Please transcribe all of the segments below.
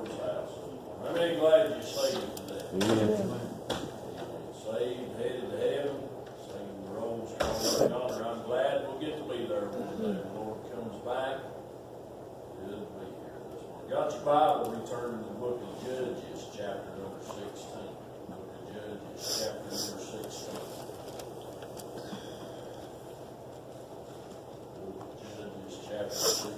Lord's house. I'm really glad you're saved today. Amen. Saved, headed to heaven, singing the rolls from yonder. I'm glad we'll get to be there one day when the Lord comes back. Good to be here this morning. Got your Bible, return to the book of Judges, chapter number 16. Book of Judges, chapter number 16. Judges, chapter 16.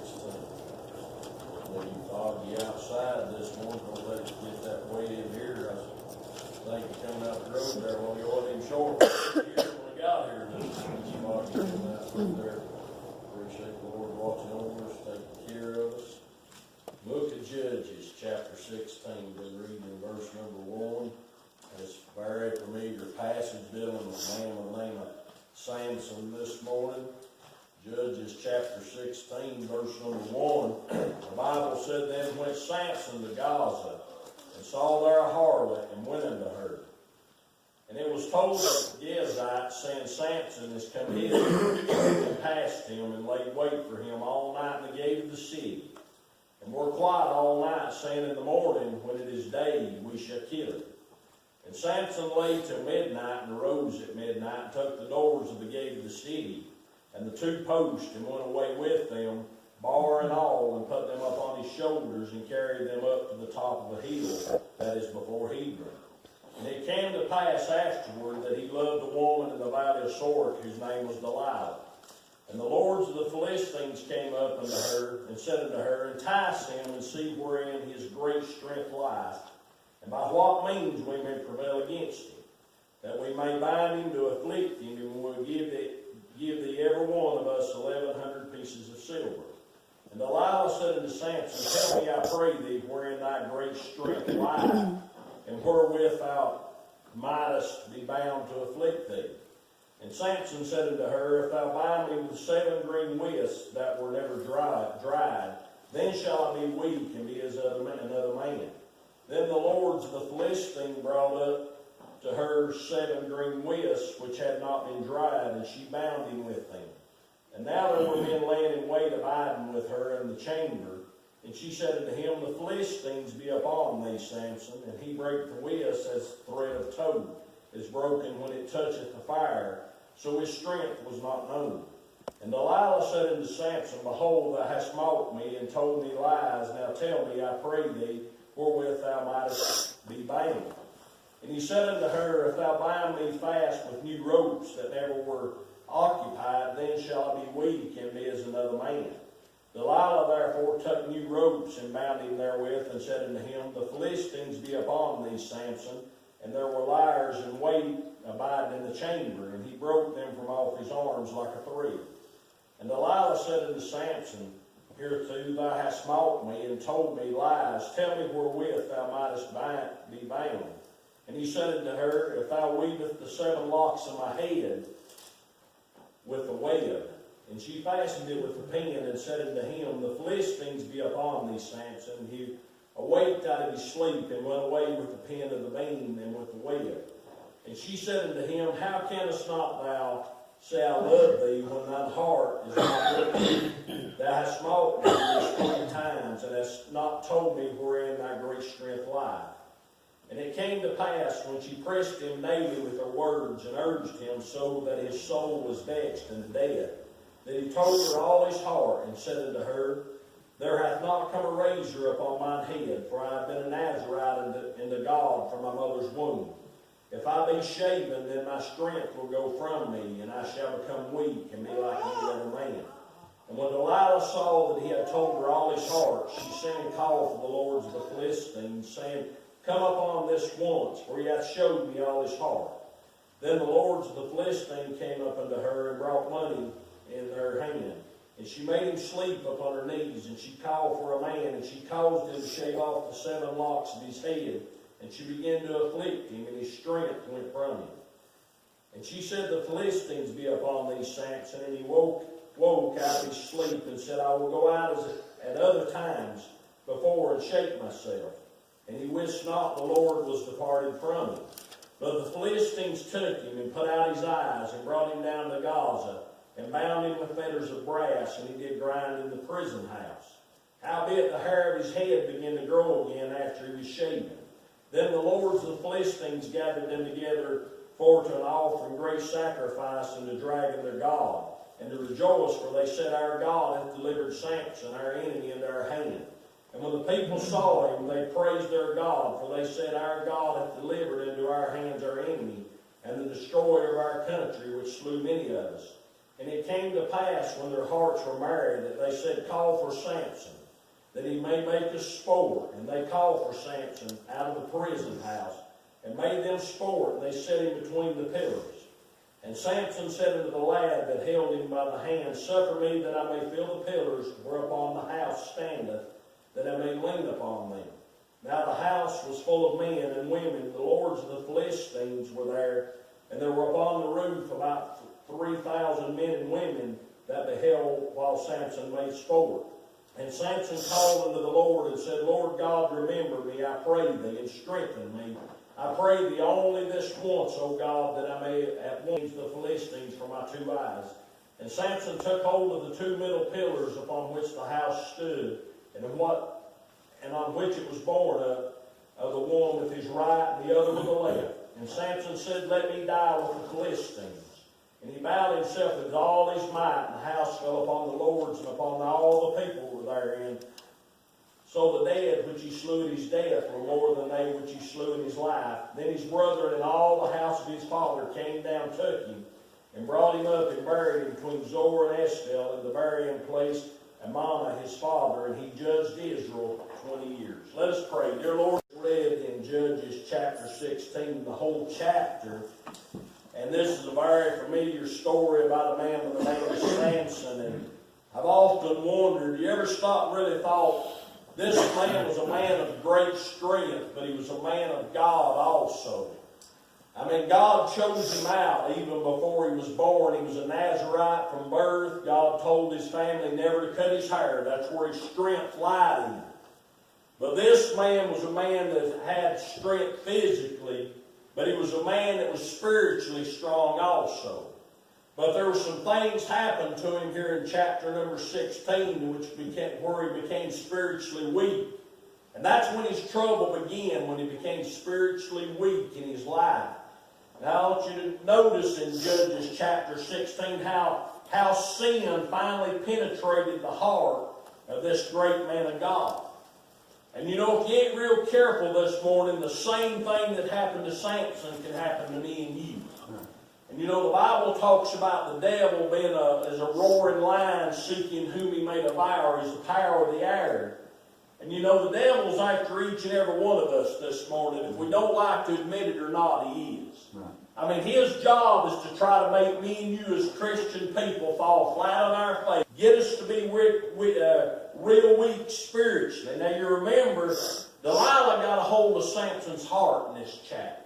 When you foggy outside this morning, don't let it get that way in here. I think you're coming out the road there, well, you wasn't even sure when we got here. It's foggy coming out through there. Appreciate the Lord watching over us, taking care of us. Book of Judges, chapter 16. Been reading verse number 1. It's a very familiar passage dealing with a man by the name of Samson this morning. Judges chapter 16, verse number 1. The Bible said, Then went Samson to Gaza, and saw there a harlot, and went unto her. And it was told of the Gehazites, saying, Samson is come hither, and passed him, and laid wait for him all night in the gate of the city. And were quiet all night, saying, In the morning, when it is day, we shall kill him. And Samson lay till midnight, and arose at midnight, and took the doors of the gate of the city, and the two posts, and went away with them, bar and all, and put them up on his shoulders, and carried them up to the top of a hill that is before Hebron. And it came to pass afterward that he loved a woman in the valley of Sorek, whose name was Delilah. And the lords of the Philistines came up unto her, and said unto her, Entice him, and see wherein his great strength lieth, and by what means we may prevail against him, that we may bind him to afflict him, and we will give thee every one of us 1,100 pieces of silver. And Delilah said unto Samson, Tell me, I pray thee, wherein thy great strength lieth, and wherewith thou mightest be bound to afflict thee. And Samson said unto her, If thou bind me with 7 green withs that were never dried, then shall I be weak and be as another man. Then the lords of the Philistines brought up to her 7 green withs which had not been dried, and she bound him with them. And now there were men laying in wait abiding with her in the chamber. And she said unto him, The Philistines be upon thee, Samson. And he brake the withs as thread of tow is broken when it toucheth the fire, so his strength was not known. And Delilah said unto Samson, Behold, thou hast mocked me, and told me lies. Now tell me, I pray thee, wherewith thou mightest be bound. And he said unto her, If thou bind me fast with new ropes that never were occupied, then shall I be weak and be as another man. Delilah therefore took new ropes and bound him therewith, and said unto him, The Philistines be upon thee, Samson. And there were liars in wait abiding in the chamber, and he broke them from off his arms like a thread. And Delilah said unto Samson, Hereto thou hast mocked me, and told me lies. Tell me wherewith thou mightest be bound. And he said unto her, If thou weavest the 7 locks of my head with a web. And she fastened it with a pin, and said unto him, The Philistines be upon thee, Samson. And he awaked out of his sleep, and went away with the pin of the beam and with the web. And she said unto him, How canst not thou say, I love thee, when thine heart is not with me? Thou hast mocked me these 3 times, and hast not told me wherein thy great strength lieth. And it came to pass, when she pressed him daily with her words, and urged him so that his soul was vexed unto death, that he told her all his heart, and said unto her, There hath not come a razor upon mine head, for I have been a Nazarite unto God from my mother's womb. If I be shaven, then my strength will go from me, and I shall become weak, and be like any other man. And when Delilah saw that he had told her all his heart, she sent and called for the lords of the Philistines, saying, Come upon this once, for he hath showed me all his heart. Then the lords of the Philistines came up unto her, and brought money in their hand. And she made him sleep upon her knees, and she called for a man, and she caused him to shave off the 7 locks of his head. And she began to afflict him, and his strength went from him. And she said, The Philistines be upon thee, Samson. And he woke out of his sleep, and said, I will go out as at other times before, and shake myself. And he wist not the Lord was departed from him. But the Philistines took him, and put out his eyes, and brought him down to Gaza, and bound him with fetters of brass, and he did grind in the prison house. Howbeit the hair of his head began to grow again after he was shaven. Then the lords of the Philistines gathered them together for to an offering great sacrifice unto Dragon their god, and to rejoice, for they said, Our God hath delivered Samson, our enemy, into our hand. And when the people saw him, they praised their God, for they said, Our God hath delivered into our hands our enemy, and the destroyer of our country, which slew many of us. And it came to pass, when their hearts were merry, that they said, Call for Samson, that he may make us sport. And they called for Samson out of the prison house, and made them sport, and they set him between the pillars. And Samson said unto the lad that held him by the hand, Suffer me that I may feel the pillars whereupon the house standeth, that I may lean upon them. Now the house was full of men and women. The lords of the Philistines were there, and there were upon the roof about 3,000 men and women that beheld while Samson made sport. And Samson called unto the Lord and said, Lord God, remember me, I pray thee, and strengthen me. I pray thee only this once, O God, that I may at once the Philistines from my 2 eyes. And Samson took hold of the 2 middle pillars upon which the house stood, and on which it was borne up, of the one with his right and the other with the left. And Samson said, Let me die with the Philistines. And he bowed himself with all his might, and the house fell upon the lords and upon all the people who were therein. So the dead which he slew in his death were more than they which he slew in his life. Then his brethren and all the house of his father came down, took him, and brought him up and buried him between Zor and Eshtaol in the burying place Amana his father, and he judged Israel 20 years. Let us pray. Dear Lord, we read in Judges chapter 16, the whole chapter. And this is a very familiar story about a man by the name of Samson. And I've often wondered, you ever stopped and really thought, this man was a man of great strength, but he was a man of God also. I mean, God chose him out even before he was born. He was a Nazarite from birth. God told his family never to cut his hair. That's where his strength lied in. But this man was a man that had strength physically, but he was a man that was spiritually strong also. But there were some things happened to him here in chapter number 16, where he became spiritually weak. And that's when his trouble began, when he became spiritually weak in his life. Now I want you to notice in Judges chapter 16 how sin finally penetrated the heart of this great man of God. And you know, if you ain't real careful this morning, the same thing that happened to Samson can happen to me and you. And you know, the Bible talks about the devil being as a roaring lion seeking whom he may devour. He's the power of the air. And you know, the devil's after each and every one of us this morning. If we don't like to admit it or not, he is. Right. I mean, his job is to try to make me and you as Christian people fall flat on our face. Get us to be real weak spiritually. Now you remember, Delilah got a hold of Samson's heart in this chapter.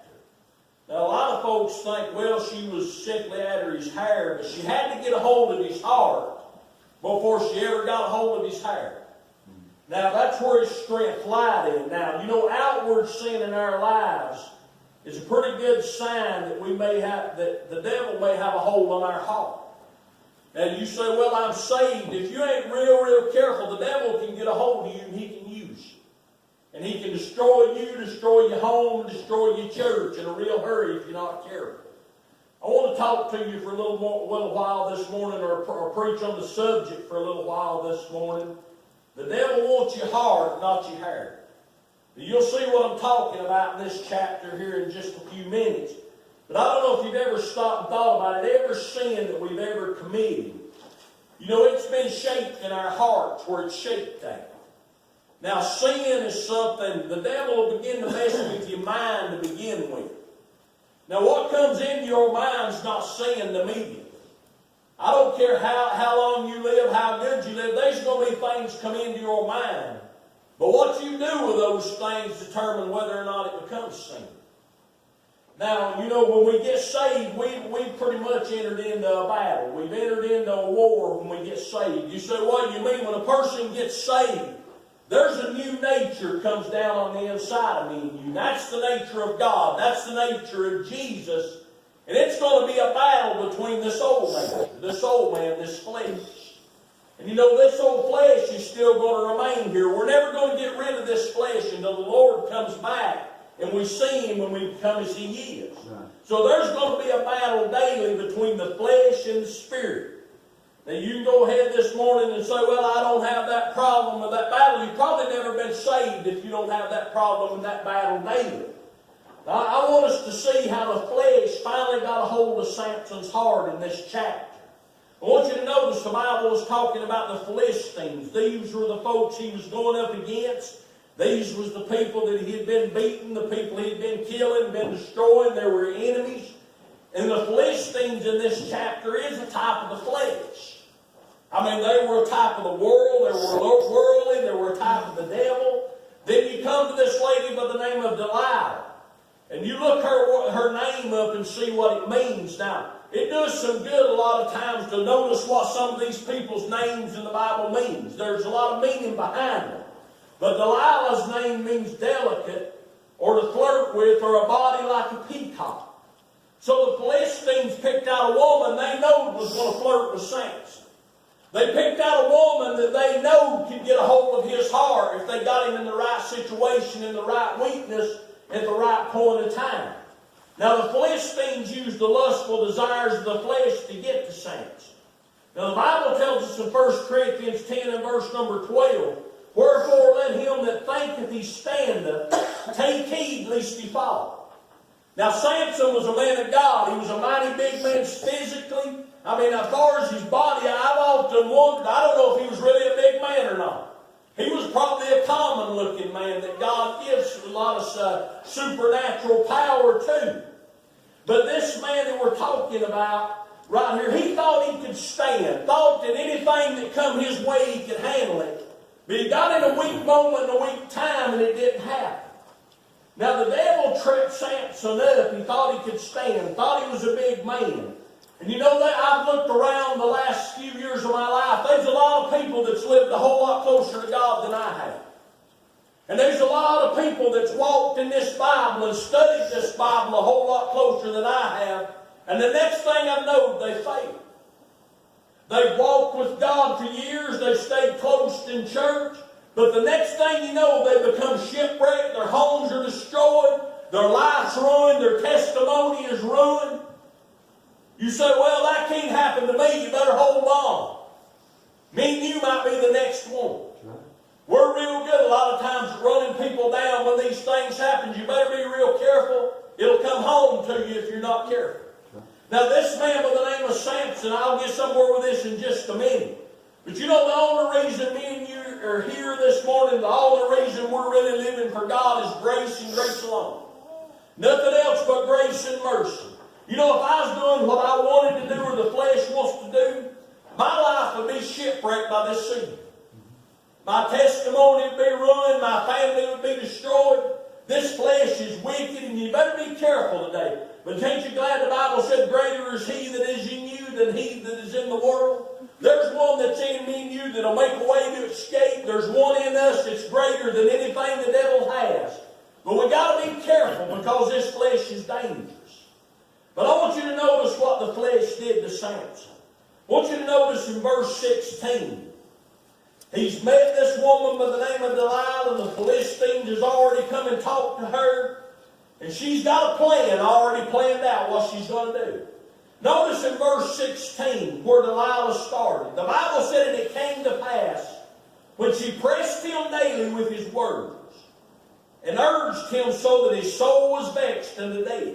Now a lot of folks think, well, she was simply after his hair, but she had to get a hold of his heart before she ever got a hold of his hair. Now that's where his strength lied in. Now, you know, outward sin in our lives is a pretty good sign that that the devil may have a hold on our heart. Now you say, well, I'm saved. If you ain't real careful, the devil can get a hold of you and he can use you. And he can destroy you, destroy your home, destroy your church in a real hurry if you're not careful. I want to talk to you for a little while this morning, or preach on the subject for a little while this morning. The devil wants your heart, not your hair. You'll see what I'm talking about in this chapter here in just a few minutes. But I don't know if you've ever stopped and thought about it. Every sin that we've ever committed, you know, it's been shaped in our hearts where it's shaped at. Now, sin is something, the devil will begin to mess with your mind to begin with. Now, what comes into your mind is not sin immediately. I don't care how long you live, how good you live, there's going to be things come into your mind. But what you do with those things determine whether or not it becomes sin. Now, you know, when we get saved, we pretty much entered into a battle. We've entered into a war when we get saved. You say, what do you mean? When a person gets saved, there's a new nature comes down on the inside of me and you. That's the nature of God. That's the nature of Jesus. And it's going to be a battle between this old man, this flesh. And you know, this old flesh is still going to remain here. We're never going to get rid of this flesh until the Lord comes back and we see Him when we become as He is. Right. So there's going to be a battle daily between the flesh and the Spirit. Now you can go ahead this morning and say, well, I don't have that problem with that battle. You've probably never been saved if you don't have that problem and that battle daily. Now, I want us to see how the flesh finally got a hold of Samson's heart in this chapter. I want you to notice the Bible is talking about the Philistines. These were the folks he was going up against. These was the people that he had been beating, the people he had been killing, been destroying. They were enemies. And the Philistines in this chapter is a type of the flesh. I mean, they were a type of the world, they were worldly, they were a type of the devil. Then you come to this lady by the name of Delilah. And you look her name up and see what it means. Now, it does some good a lot of times to notice what some of these people's names in the Bible means. There's a lot of meaning behind them. But Delilah's name means delicate, or to flirt with, or a body like a peacock. So the Philistines picked out a woman they know was going to flirt with Samson. They picked out a woman that they know could get a hold of his heart if they got him in the right situation, in the right weakness, at the right point of time. Now the Philistines used the lustful desires of the flesh to get to Samson. Now the Bible tells us in 1 Corinthians 10 and verse number 12, wherefore let him that thinketh he standeth take heed lest he fall. Now Samson was a man of God. He was a mighty big man physically. I mean, as far as his body, I've often wondered, I don't know if he was really a big man or not. He was probably a common-looking man that God gives a lot of supernatural power to. But this man that we're talking about right here, he thought he could stand, thought that anything that come his way, he could handle it. But he got in a weak moment, a weak time, and it didn't happen. Now, the devil tripped Samson up. He thought he could stand, thought he was a big man. And you know that I've looked around the last few years of my life. There's a lot of people that's lived a whole lot closer to God than I have. And there's a lot of people that's walked in this Bible and studied this Bible a whole lot closer than I have. And the next thing I know, they failed. They've walked with God for years. They've stayed close in church. But the next thing you know, they become shipwrecked. Their homes are destroyed. Their life's ruined. Their testimony is ruined. You say, well, that can't happen to me. You better hold on. Me and you might be the next one. We're real good a lot of times at running people down when these things happen. You better be real careful. It'll come home to you if you're not careful. Now, this man by the name of Samson, I'll get somewhere with this in just a minute. But you know, the only reason me and you are here this morning, the only reason we're really living for God is grace and grace alone. Nothing else but grace and mercy. You know, if I was doing what I wanted to do or the flesh wants to do, my life would be shipwrecked by this sin. My testimony would be ruined. My family would be destroyed. This flesh is wicked, and you better be careful today. But ain't you glad the Bible said, greater is He that is in you than he that is in the world? There's one that's in me and you that'll make a way to escape. There's one in us that's greater than anything the devil has. But we got to be careful because this flesh is dangerous. But I want you to notice what the flesh did to Samson. I want you to notice in verse 16. He's met this woman by the name of Delilah, and the Philistines has already come and talked to her. And she's got a plan, already planned out what she's going to do. Notice in verse 16 where Delilah started. The Bible said, and it came to pass when she pressed him daily with his words, and urged him so that his soul was vexed unto death.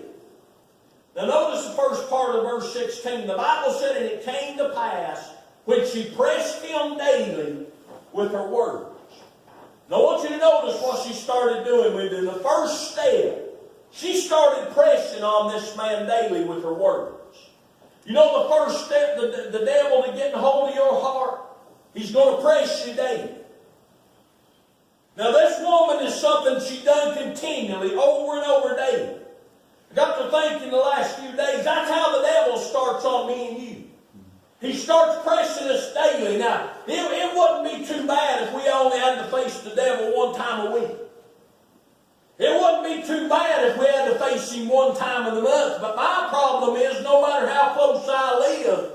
Now notice the first part of verse 16. The Bible said, and it came to pass when she pressed him daily with her words. Now I want you to notice what she started doing with him. The first step, she started pressing on this man daily with her words. You know the first step, the devil to get a hold of your heart, he's going to press you daily. Now this woman is something she done continually, over and over daily. I got to think in the last few days, that's how the devil starts on me and you. He starts pressing us daily. Now, it wouldn't be too bad if we only had to face the devil one time a week. It wouldn't be too bad if we had to face him one time in the month. But my problem is, no matter how close I live,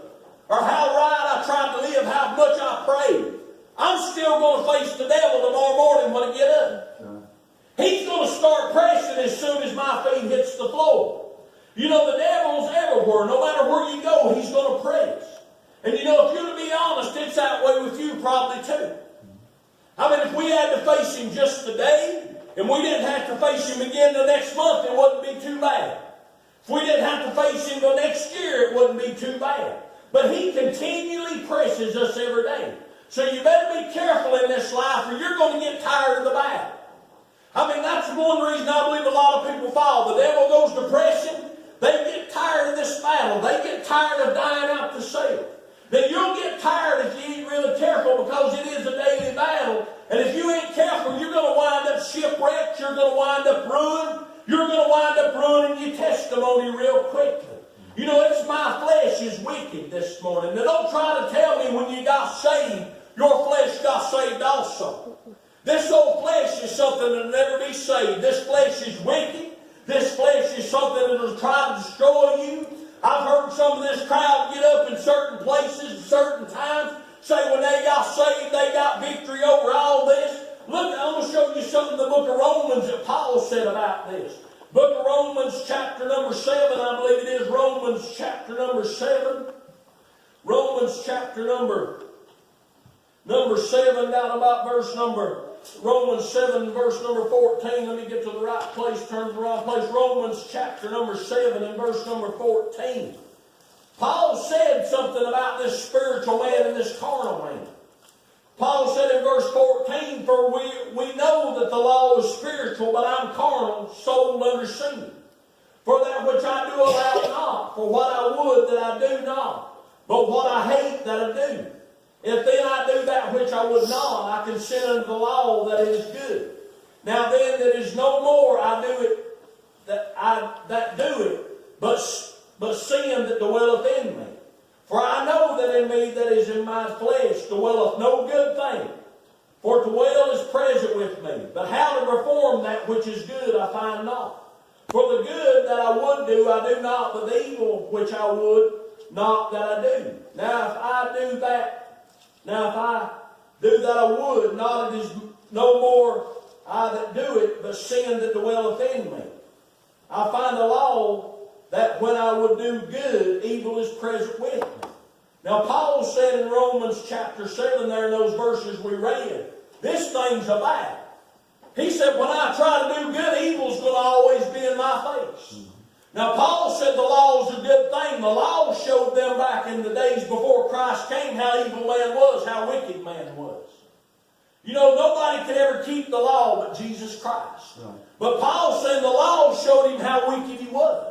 or how right I try to live, how much I pray, I'm still going to face the devil tomorrow morning when I get up. He's going to start pressing as soon as my feet hits the floor. You know, the devil's everywhere. No matter where you go, he's going to press. And you know, if you're to be honest, it's that way with you probably too. I mean, if we had to face him just today, and we didn't have to face him again the next month, it wouldn't be too bad. If we didn't have to face him the next year, it wouldn't be too bad. But he continually presses us every day. So you better be careful in this life, or you're going to get tired of the battle. I mean, that's one reason I believe a lot of people fall. The devil goes to pressing. They get tired of this battle. They get tired of dying out to self. Then you'll get tired if you ain't really careful, because it is a daily battle. And if you ain't careful, you're going to wind up shipwrecked. You're going to wind up ruined. You're going to wind up ruining your testimony real quickly. You know, it's my flesh is wicked this morning. Now don't try to tell me when you got saved, your flesh got saved also. This old flesh is something that'll never be saved. This flesh is wicked. This flesh is something that'll try to destroy you. I've heard some of this crowd get up in certain places at certain times, say when they got saved, they got victory over all this. Look, I'm going to show you something in the book of Romans that Paul said about this. Book of Romans chapter number 7, I believe it is. Romans chapter number 7. Romans chapter number 7, down about verse number, Romans 7 verse number 14. Let me get to the right place, turn to the right place. Romans chapter number 7 and verse number 14. Paul said something about this spiritual man and this carnal man. Paul said in verse 14, for we know that the law is spiritual, but I'm carnal, sold under sin. For that which I do allow not, for what I would that I do not, but what I hate that I do. If then I do that which I would not, I consent unto the law that is good. Now then, that is no more I do it, that do it, but sin that dwelleth in me. For I know that in me that is in my flesh dwelleth no good thing. For to will is present with me, but how to perform that which is good I find not. For the good that I would do, I do not, but the evil which I would not that I do. Now if I do that I would not, it is no more I that do it, but sin that dwelleth in me. I find the law that when I would do good, evil is present with me. Now Paul said in Romans chapter 7 there in those verses we read, this thing's a bad. He said when I try to do good, evil's going to always be in my face. Now Paul said the law is a good thing. The law showed them back in the days before Christ came how evil man was, how wicked man was. You know, nobody could ever keep the law but Jesus Christ. Right. But Paul said the law showed him how wicked he was.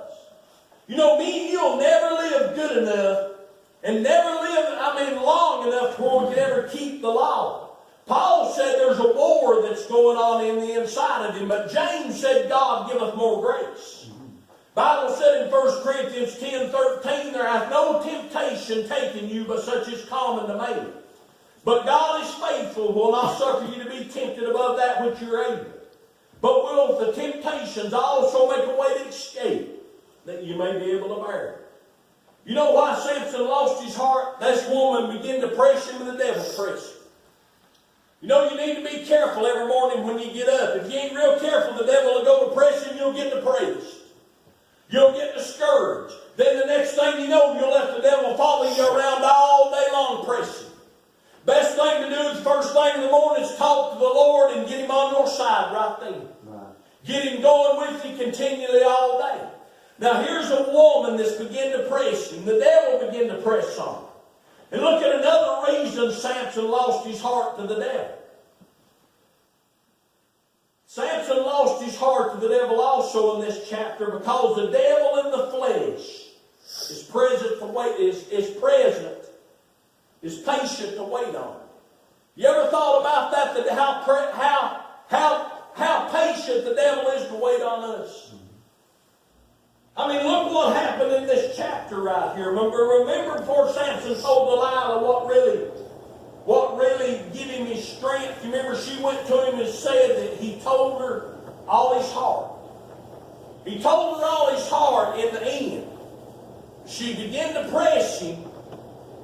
You know, me and you'll never live good enough and never live, long enough where we can ever keep the law. Paul said there's a war that's going on in the inside of him, but James said God giveth more grace. Bible said in 1 Corinthians 10:13, there hath no temptation taken you but such as common to man. But God is faithful, will not suffer you to be tempted above that which you're able. But will the temptations also make a way to escape, that you may be able to bear it. You know why Samson lost his heart? This woman began to press him and the devil pressed him. You know, you need to be careful every morning when you get up. If you ain't real careful, the devil will go to press you, you'll get depressed. You'll get discouraged. Then the next thing you know, you'll let the devil follow you around all day long pressing. Best thing to do is first thing in the morning is talk to the Lord and get him on your side right then. Right. Get him going with you continually all day. Now here's a woman that's beginning to press him. The devil began to press on her. And look at another reason Samson lost his heart to the devil. Samson lost his heart to the devil also in this chapter because the devil in the flesh is patient to wait on him. You ever thought about that how patient the devil is to wait on us? Look what happened in this chapter right here. Remember before Samson told Delilah what really gave him his strength? You remember she went to him and said that he told her all his heart. He told her all his heart in the end. She began to press him.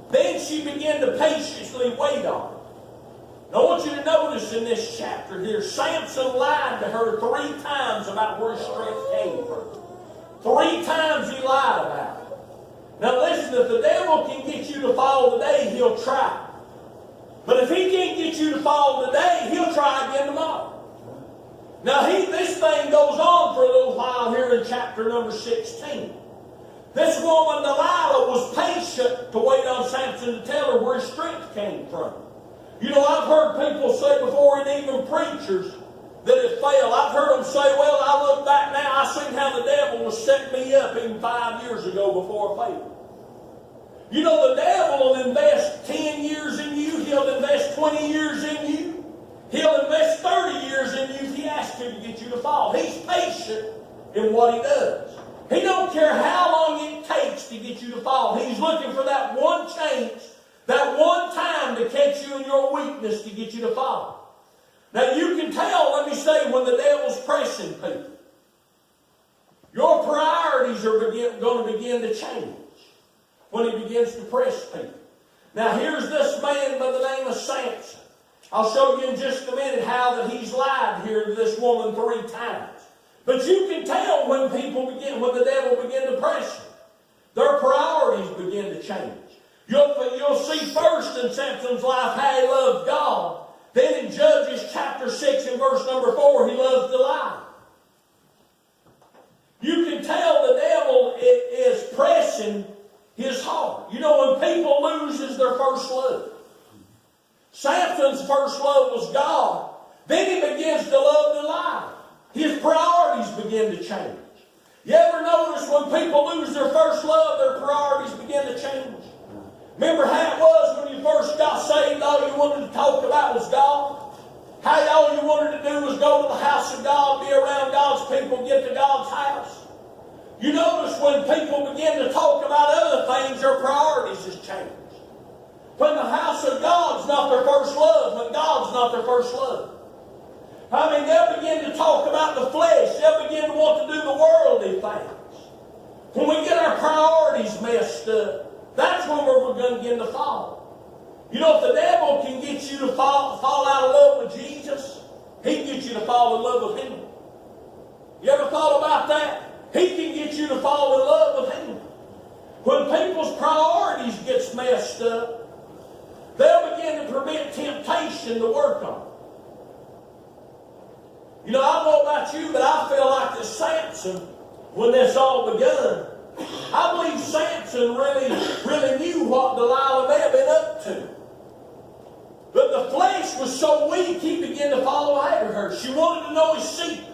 Then she began to patiently wait on him. Now I want you to notice in this chapter here, Samson lied to her 3 times about where his strength came from. 3 times he lied about it. Now listen, if the devil can get you to fall today, he'll try. But if he can't get you to fall today, he'll try again tomorrow. Now this thing goes on for a little while here in chapter number 16. This woman, Delilah, was patient to wait on Samson to tell her where his strength came from. You know, I've heard people say before, and even preachers, that it failed. I've heard them say, well, I look back now, I seen how the devil was setting me up even 5 years ago before I failed. You know, the devil will invest 10 years in you. He'll invest 20 years in you. He'll invest 30 years in you if he asks to get you to fall. He's patient in what he does. He don't care how long it takes to get you to fall. He's looking for that one chance, that one time to catch you in your weakness to get you to fall. Now you can tell, let me say, when the devil's pressing people. Your priorities are going to begin to change when he begins to press people. Now here's this man by the name of Samson. I'll show you in just a minute how that he's lied here to this woman 3 times. But you can tell when the devil begin to press them. Their priorities begin to change. You'll see first in Samson's life how he loved God. Then in Judges chapter 6 and verse number 4, he loves Delilah. You can tell the devil is pressing his heart. You know, when people loses their first love. Samson's first love was God. Then he begins to love Delilah. His priorities begin to change. You ever notice when people lose their first love, their priorities begin to change? Remember how it was when you first got saved, all you wanted to talk about was God? How all you wanted to do was go to the house of God, be around God's people, get to God's house? You notice when people begin to talk about other things, their priorities has changed. When the house of God's not their first love, when God's not their first love. I mean, they'll begin to talk about the flesh. They'll begin to want to do the worldly things. When we get our priorities messed up, that's when we're going to begin to fall. You know, if the devil can get you to fall out of love with Jesus, he can get you to fall in love with him. You ever thought about that? He can get you to fall in love with him. When people's priorities get messed up, they'll begin to permit temptation to work on them. You know, I don't know about you, but I feel like that Samson, when this all begun, I believe Samson really knew what Delilah may have been up to. But the flesh was so weak, he began to follow after her. She wanted to know his secret.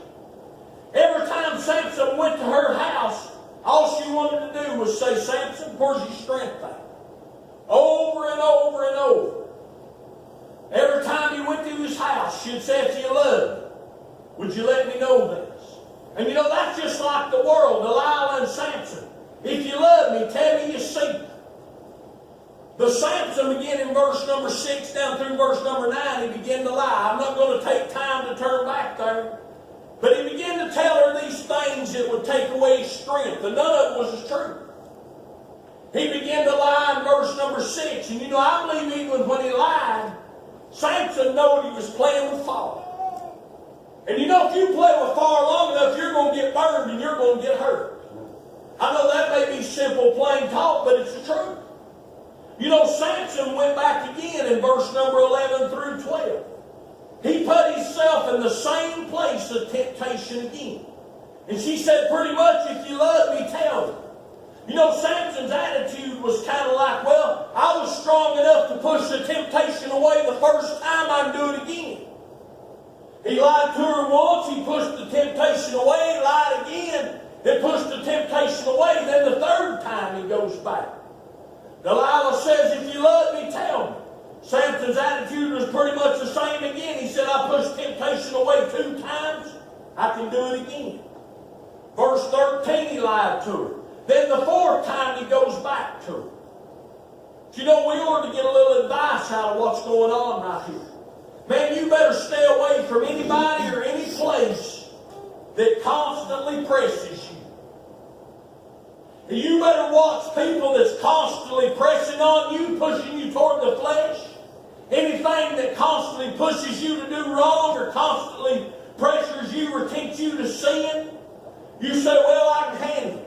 Every time Samson went to her house, all she wanted to do was say, Samson, where's your strength at? Over and over and over. Every time he went to his house, she'd say, if you love me, would you let me know this? And you know, that's just like the world, Delilah and Samson. If you love me, tell me your secret. But Samson began in verse number 6 down through verse number 9, he began to lie. I'm not going to take time to turn back there. But he began to tell her these things that would take away his strength. And none of it was the truth. He began to lie in verse number 6. And you know, I believe even when he lied, Samson knew he was playing with fire. And you know, if you play with fire long enough, you're going to get burned and you're going to get hurt. I know that may be simple, plain talk, but it's the truth. You know, Samson went back again in verse number 11 through 12. He put himself in the same place of temptation again. And she said, pretty much, if you love me, tell me. You know, Samson's attitude was kind of like, well, I was strong enough to push the temptation away the first time, I can do it again. He lied to her once, he pushed the temptation away, he lied again, he pushed the temptation away, then the third time he goes back. Delilah says, if you love me, tell me. Samson's attitude was pretty much the same again. He said, I pushed temptation away 2 times, I can do it again. Verse 13, he lied to her. Then the 4th time he goes back to her. But you know, we ought to get a little advice out of what's going on right here. Man, you better stay away from anybody or any place that constantly presses you. And you better watch people that's constantly pressing on you, pushing you toward the flesh. Anything that constantly pushes you to do wrong or constantly pressures you or tempts you to sin, you say, well, I can handle it.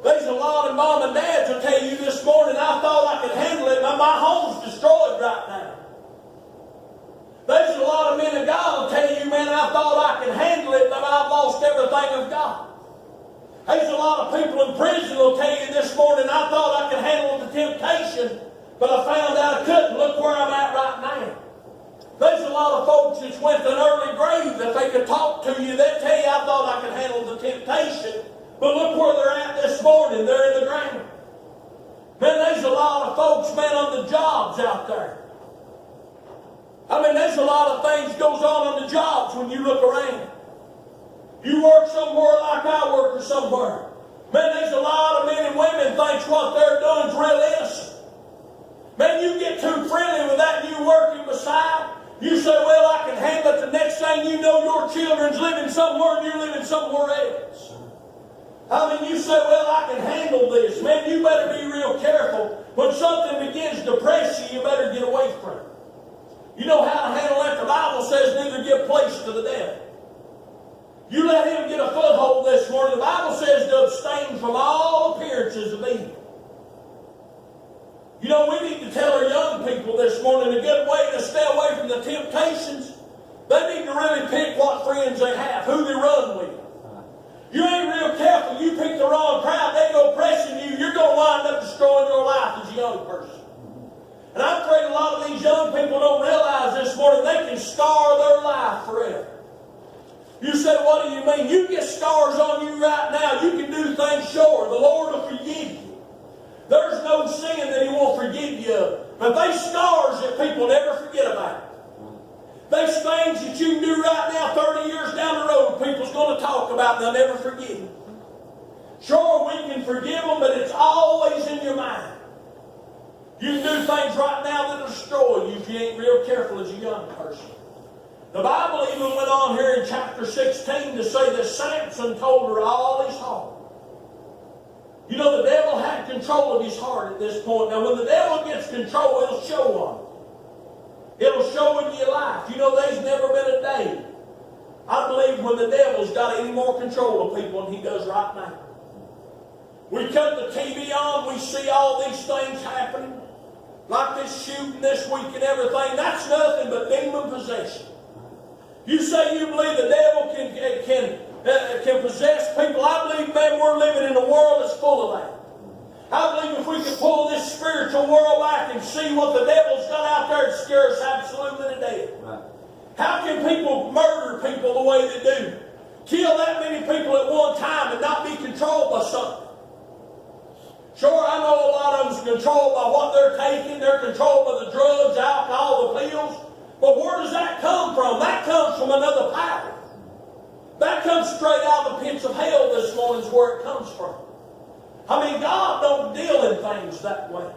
There's a lot of mom and dads will tell you this morning, I thought I could handle it, but my home's destroyed right now. There's a lot of men of God will tell you, man, I thought I could handle it, but I've lost everything of God. There's a lot of people in prison will tell you this morning, I thought I could handle the temptation, but I found out I couldn't. Look where I'm at right now. There's a lot of folks that went to an early grave that they could talk to you. They'd tell you, I thought I could handle the temptation, but look where they're at this morning. They're in the ground. Man, there's a lot of folks, man, on the jobs out there. I mean, there's a lot of things goes on the jobs when you look around. You work somewhere like I work or somewhere. Man, there's a lot of men and women thinks what they're doing is real innocent. Man, you get too friendly with that you working beside. You say, well, I can handle it. The next thing you know, your children's living somewhere and you're living somewhere else. I mean, you say, well, I can handle this. Man, you better be real careful. When something begins to press you, you better get away from it. You know how to handle that? The Bible says neither give place to the devil. You let him get a foothold this morning. The Bible says to abstain from all appearances of evil. You know, we need to tell our young people this morning a good way to stay away from the temptations. They need to really pick what friends they have, who they run with. You ain't real careful, you pick the wrong crowd, they go pressing you, you're going to wind up destroying your life as a young person. And I'm afraid a lot of these young people don't realize this morning they can scar their life forever. You say, what do you mean? You get scars on you right now, you can do things sure. The Lord will forgive you. There's no sin that He won't forgive you of. But there's scars that people never forget about. There's things that you can do right now, 30 years down the road, people's going to talk about and they'll never forgive you. Sure, we can forgive them, but it's always in your mind. You can do things right now that'll destroy you if you ain't real careful as a young person. The Bible even went on here in chapter 16 to say that Samson told her all his heart. You know, the devil had control of his heart at this point. Now, when the devil gets control, it'll show on it. It'll show in your life. You know, there's never been a day, I believe, when the devil's got any more control of people than he does right now. We cut the TV on, we see all these things happening, like this shooting this week and everything. That's nothing but demon possession. You say you believe the devil can possess people. I believe, man, we're living in a world that's full of that. I believe if we could pull this spiritual world back and see what the devil's done out there, it'd scare us absolutely to death. Right. How can people murder people the way they do? Kill that many people at one time and not be controlled by something? Sure, I know a lot of them's controlled by what they're taking. They're controlled by the drugs, alcohol, the pills. But where does that come from? That comes from another power. That comes straight out of the pits of hell this morning is where it comes from. I mean, God don't deal in things that way.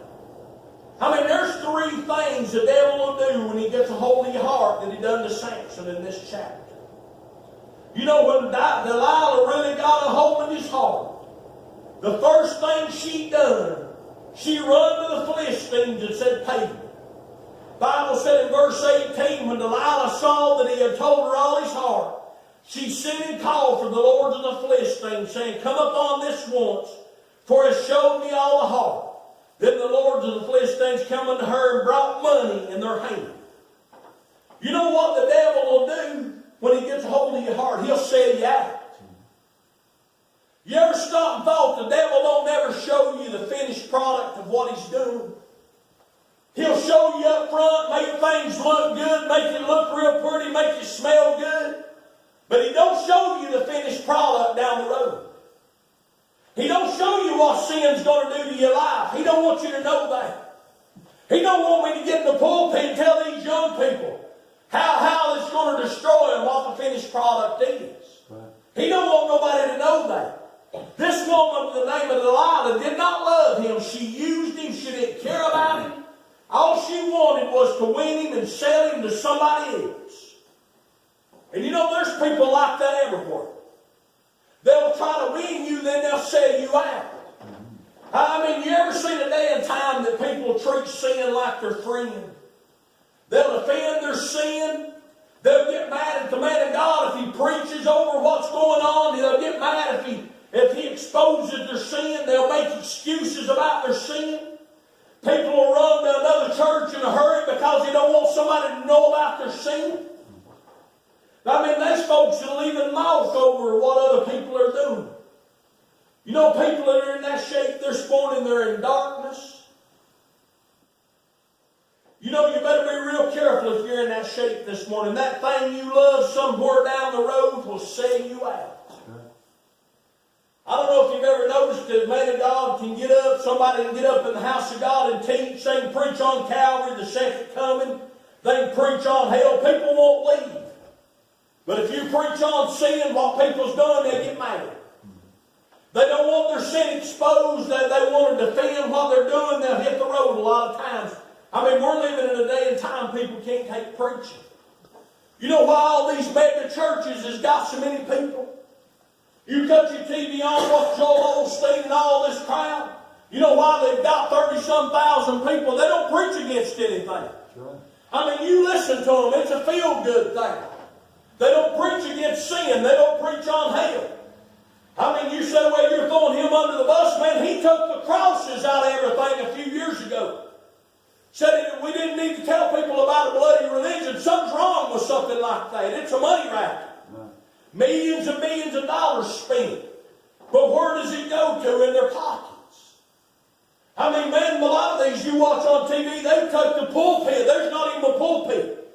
I mean, there's three things the devil will do when he gets a hold of your heart that he done to Samson in this chapter. You know, when Delilah really got a hold of his heart, the first thing she done, she run to the Philistines and said, pay me. The Bible said in verse 18, when Delilah saw that he had told her all his heart, she sent and called for the lords of the Philistines, saying, come upon this once, for it showed me all the heart. Then the lords of the Philistines come unto her and brought money in their hand. You know what the devil will do when he gets a hold of your heart? He'll sell you out. You ever stop and thought the devil don't ever show you the finished product of what he's doing? He'll show you up front, make things look good, make it look real pretty, make you smell good. But he don't show you the finished product down the road. He don't show you what sin's going to do to your life. He don't want you to know that. He don't want me to get in the pulpit and tell these young people how it's going to destroy them, what the finished product is. Right. He don't want nobody to know that. This woman, the name of Delilah, did not love him. She used him. She didn't care about him. All she wanted was to win him and sell him to somebody else. And you know, there's people like that everywhere. They'll try to win you, then they'll sell you out. I mean, you ever seen a day and time that people treat sin like their friend? They'll defend their sin. They'll get mad at the man of God if he preaches over what's going on. They'll get mad if he exposes their sin. They'll make excuses about their sin. People will run to another church in a hurry because they don't want somebody to know about their sin. I mean, there's folks that'll even mock over what other people are doing. You know, people that are in that shape this morning, they're in darkness. You know, you better be real careful if you're in that shape this morning. That thing you love somewhere down the road will sell you out. I don't know if you've ever noticed that a man of God can get up, somebody can get up in the house of God and teach. They can preach on Calvary, the second coming. They can preach on hell. People won't leave. But if you preach on sin, what people's done, they get mad. They don't want their sin exposed. They want to defend what they're doing. They'll hit the road a lot of times. I mean, we're living in a day and time people can't take preaching. You know why all these mega churches has got so many people? You cut your TV on, watch Joel Osteen and all this crowd. You know why they've got 30-some thousand people? They don't preach against anything. Sure. I mean, you listen to them. It's a feel-good thing. They don't preach against sin. They don't preach on hell. I mean, you say, well, you're throwing him under the bus. Man, he took the crosses out of everything a few years ago. Said we didn't need to tell people about a bloody religion. Something's wrong with something like that. It's a money racket. Right. Millions and millions of dollars spent. But where does it go to? In their pockets. I mean, man, a lot of these you watch on TV, they took the pulpit. There's not even a pulpit.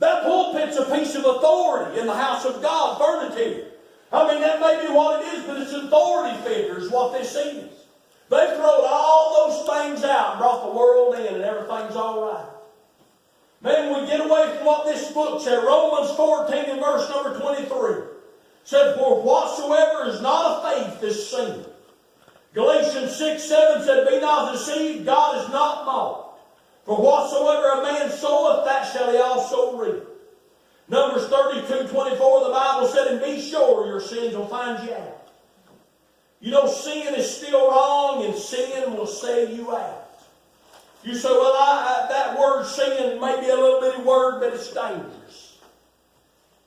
That pulpit's a piece of authority in the house of God, furniture. I mean, that may be what it is, but it's authority figure is what this is. They thrown all those things out and brought the world in and everything's all right. Man, we get away from what this book said. Romans 14 and verse number 23 said, for whatsoever is not of faith is sin. Galatians 6:7 said, be not deceived, God is not mocked. For whatsoever a man soweth, that shall he also reap. Numbers 32:24, the Bible said, and be sure your sins will find you out. You know, sin is still wrong, and sin will sell you out. You say, well, that word sin may be a little bitty word, but it's dangerous.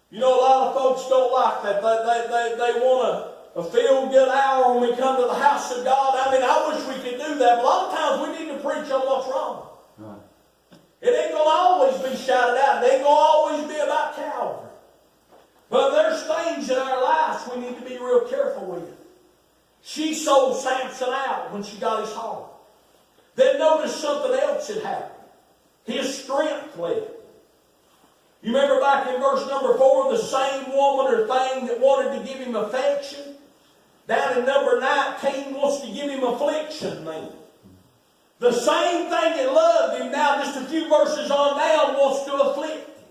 You know, a lot of folks don't like that. They want a feel-good hour when we come to the house of God. I mean, I wish we could do that, but a lot of times we need to preach on what's wrong. Right. It ain't going to always be shouted out. It ain't going to always be about Calvary. But there's things in our lives we need to be real careful with. She sold Samson out when she got his heart. Then notice something else had happened. His strength fled. You remember back in verse number 4, the same woman or thing that wanted to give him affection. Down in number 19 wants to give him affliction then. The same thing that loved him now, just a few verses on down, wants to afflict him.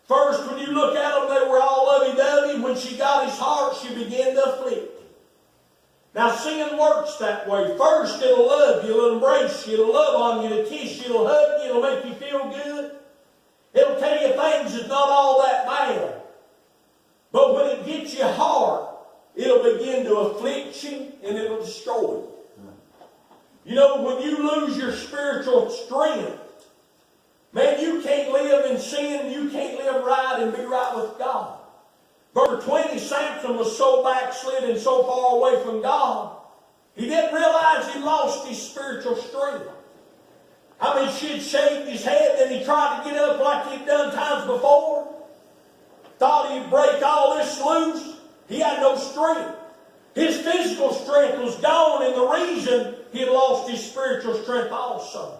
First, when you look at them, they were all lovey-dovey. When she got his heart, she began to afflict him. Now, sin works that way. First, it'll love you. It'll embrace you. It'll love on you. It'll kiss you. It'll hug you. It'll make you feel good. It'll tell you things that's not all that bad. But when it gets you hard, it'll begin to afflict you and it'll destroy you. You know, when you lose your spiritual strength, man, you can't live in sin. You can't live right and be right with God. Verse 20, Samson was so backslid and so far away from God, he didn't realize he lost his spiritual strength. I mean, she had shaved his head, then he tried to get up like he'd done times before. Thought he'd break all this loose. He had no strength. His physical strength was gone, and the reason he had lost his spiritual strength also.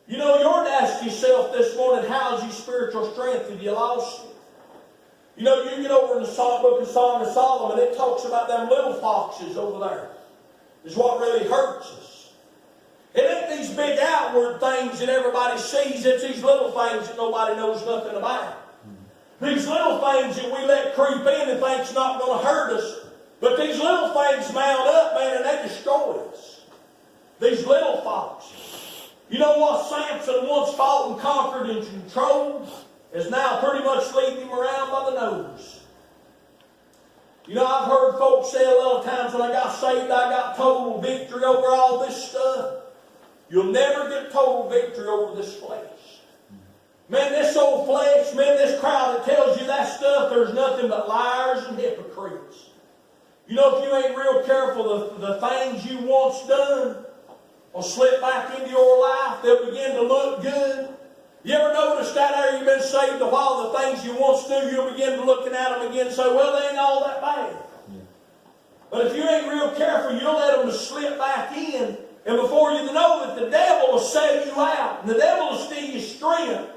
You know, you ought to ask yourself this morning, how's your spiritual strength? Have you lost it? You know, you get over in the book of Song of Solomon, it talks about them little foxes over there. Is what really hurts us. It ain't these big outward things that everybody sees. It's these little things that nobody knows nothing about. These little things that we let creep in and think's not going to hurt us. But these little things mount up, man, and they destroy us. These little foxes. You know what Samson once fought and conquered and controlled is now pretty much leading him around by the nose. You know, I've heard folks say a lot of times when I got saved, I got total victory over all this stuff. You'll never get total victory over this flesh. Man, this old flesh, man, this crowd that tells you that stuff, there's nothing but liars and hypocrites. You know, if you ain't real careful, the things you once done will slip back into your life. They'll begin to look good. You ever notice that after you've been saved a while, the things you once do, you'll begin to looking at them again and say, well, they ain't all that bad. Yeah. But if you ain't real careful, you'll let them slip back in. And before you know it, the devil will sell you out. And the devil will steal your strength.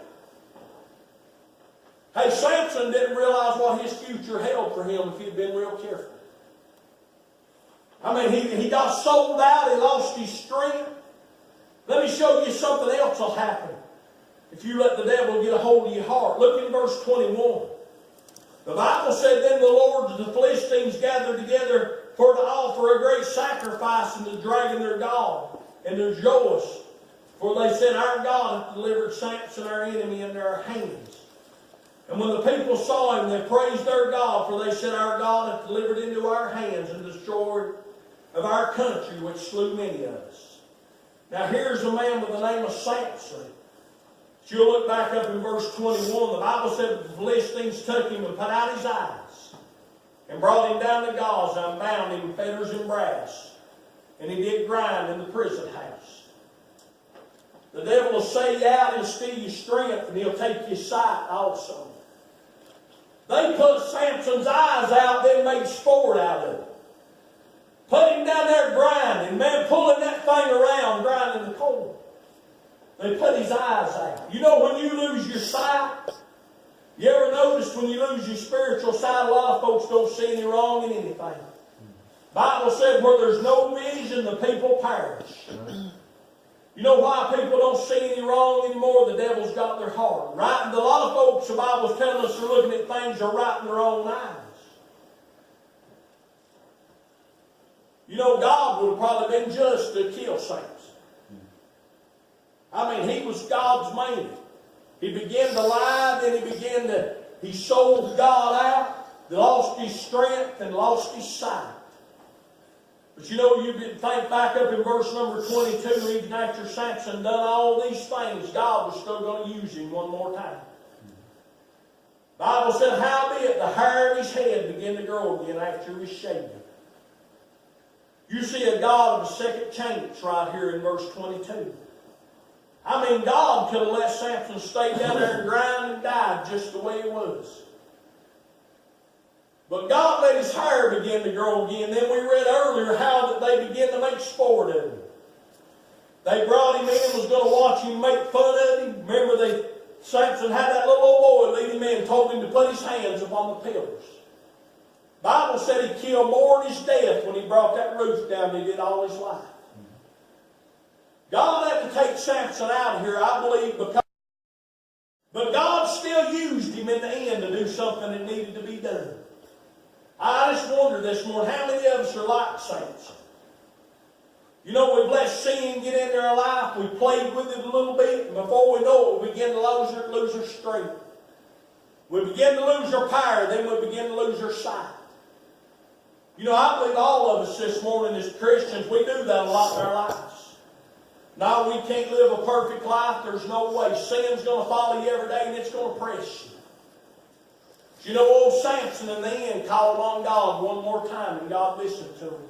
Hey, Samson didn't realize what his future held for him if he'd been real careful. I mean, he got sold out. He lost his strength. Let me show you something else will happen if you let the devil get a hold of your heart. Look in verse 21. The Bible said, then the Lord and the Philistines gathered together for to offer a great sacrifice unto the dragon their God, and their joys. For they said, our God hath delivered Samson our enemy into our hands. And when the people saw him, they praised their God, for they said, our God hath delivered into our hands and destroyed of our country, which slew many of us. Now here's a man with the name of Samson. If you'll look back up in verse 21, the Bible said the Philistines took him and put out his eyes, and brought him down to Gaza, and bound him in fetters and brass. And he did grind in the prison house. The devil will sell you out and steal your strength, and he'll take your sight also. They put Samson's eyes out, then made sport out of it. Put him down there grinding, man, pulling that thing around, grinding the coal. They put his eyes out. You know, when you lose your sight, you ever notice when you lose your spiritual sight, a lot of folks don't see any wrong in anything. The Bible said, where there's no vision, the people perish. You know why people don't see any wrong anymore? The devil's got their heart. Right? And a lot of folks, the Bible's telling us, they're looking at things, they're right in their own eyes. You know, God would have probably been just to kill Samson. I mean, he was God's man. He began to lie, then he sold God out, lost his strength, and lost his sight. But you know, you can think back up in verse number 22, even after Samson done all these things, God was still going to use him one more time. The Bible said, howbeit the hair of his head began to grow again after he was shaven. You see a God of a second chance right here in verse 22. I mean, God could have let Samson stay down there and grind and die just the way he was. But God let his hair begin to grow again. Then we read earlier how that they began to make sport of him. They brought him in, was going to watch him make fun of him. Remember, Samson had that little old boy lead him in and told him to put his hands upon the pillars. The Bible said he killed more in his death when he brought that roof down than he did all his life. God had to take Samson out of here, I believe, but God still used him in the end to do something that needed to be done. I just wonder this morning, how many of us are like Samson? You know, we've let sin get into our life, we played with it a little bit, and before we know it, we begin to lose our strength. We begin to lose our power, then we begin to lose our sight. You know, I believe all of us this morning as Christians, we do that a lot in our lives. No, we can't live a perfect life. There's no way. Sin's going to follow you every day and it's going to press you. But you know, old Samson in the end called on God one more time and God listened to him.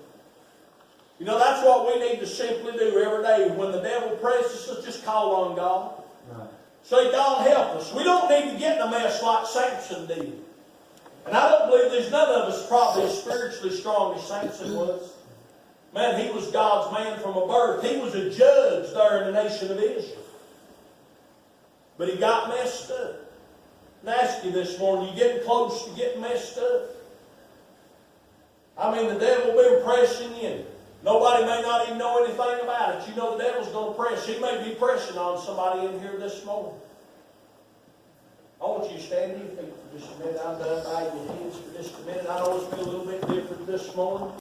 You know, that's what we need to simply do every day. When the devil presses us, just call on God. Right. Say, God, help us. We don't need to get in a mess like Samson did. And I don't believe there's none of us probably as spiritually strong as Samson was. Man, he was God's man from a birth. He was a judge there in the nation of Israel. But he got messed up. And I ask you this morning, you getting close to getting messed up? I mean, the devil been pressing you. Nobody may not even know anything about it. You know the devil's going to press. He may be pressing on somebody in here this morning. I want you to stand to your feet for just a minute. I'm done bowing your heads for just a minute. I know it's been a little bit different this morning.